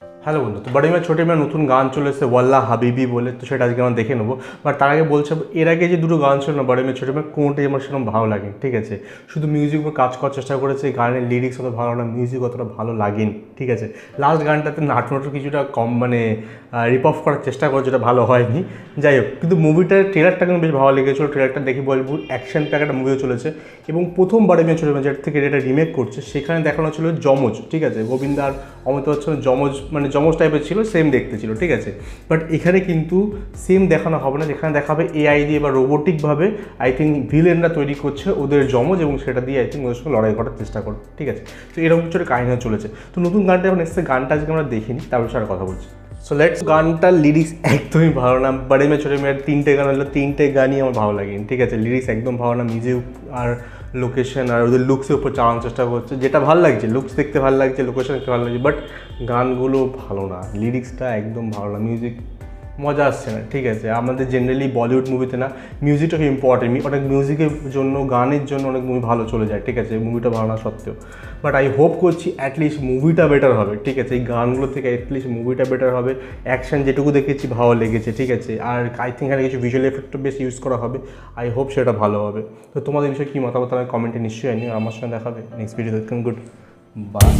Hello বন্ধু, তো বড়ি মেয়ে ছোটি মেয়ে নতুন গান চলে এসেছে ওয়াল্লা হাবিবি বলে, তো সেটা আজকে আমরা দেখে নেবো। বাট তার আগে বলছে, এর আগে যে দুটো গান ছিল না বড়ি মেয়ে ছোটি মেয়ে, কোনটাই আমার সেরকম ভালো লাগে, ঠিক আছে। শুধু মিউজিক উপর কাজ করার চেষ্টা করেছে, গানের লিরিক্স অত ভালো না, মিউজিক অতটা ভালো লাগেনি, ঠিক আছে। লাস্ট গানটাতে নাটু নাটু কিছুটা কম মানে রিপ অফ করার চেষ্টা করে, যেটা ভালো হয়নি। যাই হোক, কিন্তু মুভিটার ট্রেলারটা কিন্তু বেশ ভালো লেগেছিলো। ট্রেলারটা দেখে বলবো অ্যাকশন প্যাক একটা মুভিও চলেছে। এবং প্রথম বড়ি মেয়ে ছোটি মেয়ে যেটা থেকে এটা রিমেক করছে, সেখানে দেখানো ছিল যমজ, ঠিক আছে। গোবিন্দ আর অমিতাভ বচ্চন যমজ, মানে যমজ টাইপের ছিল, সেম দেখতে ছিল, ঠিক আছে। বাট এখানে কিন্তু সেম দেখানো হবে না, যেখানে দেখাবে এআই দিয়ে বা রোবোটিকভাবে আই থিঙ্ক ভিলেনরা তৈরি করছে ওদের যমজ, এবং সেটা দিয়ে আই থিঙ্ক ওদের সঙ্গে লড়াই করার চেষ্টা করবে, ঠিক আছে। তো এরকম কিছু একটা কাহিনী চলেছে। তো নতুন গানটা এখন এসছে, গানটা আজকে আমরা দেখিনি, তার বিষয়ে কথা বলছি। So let's. গানটার লিরিক্স একদমই ভালো না। বড়ি মেয়ে ছোটি মেয়ের তিনটে গান হলো, তিনটে গানই আমার ভালো লাগেনি, ঠিক আছে। লিরিক্স একদম ভালো না, মিউজিক আর লোকেশন আর ওদের লুকসের উপর চালানোর চেষ্টা করছে, যেটা ভালো লাগছে, লুকস দেখতে ভালো লাগছে, লোকেশন দেখতে ভালো লাগছে, বাট গানগুলো ভালো না, লিরিক্সটা একদম ভালো না, মিউজিক মজা আসছে না, ঠিক আছে। আমাদের জেনারেলি বলিউড মুভিতে না মিউজিকটা খুব ইম্পর্টেন্ট, অনেক মিউজিকের জন্য, গানের জন্য অনেক মুভি ভালো চলে যায়, ঠিক আছে, মুভিটা ভালো না সত্ত্বেও। বাট আই হোপ করছি অ্যাটলিস্ট মুভিটা বেটার হবে, ঠিক আছে। এই গানগুলো থেকে অ্যাটলিস্ট মুভিটা বেটার হবে। অ্যাকশন যেটুকু দেখেছি ভালো লেগেছে, ঠিক আছে। আর আই থিঙ্ক এখানে কিছু ভিজুয়াল এফেক্টও বেশ ইউজ করা হবে, আই হোপ সেটা ভালো হবে। তো তোমাদের বিষয়ে কী মতামত আমি কমেন্টে নিশ্চয়ই নিও, আমার সঙ্গে দেখাবে নেক্সট ভিডিও। Good bye.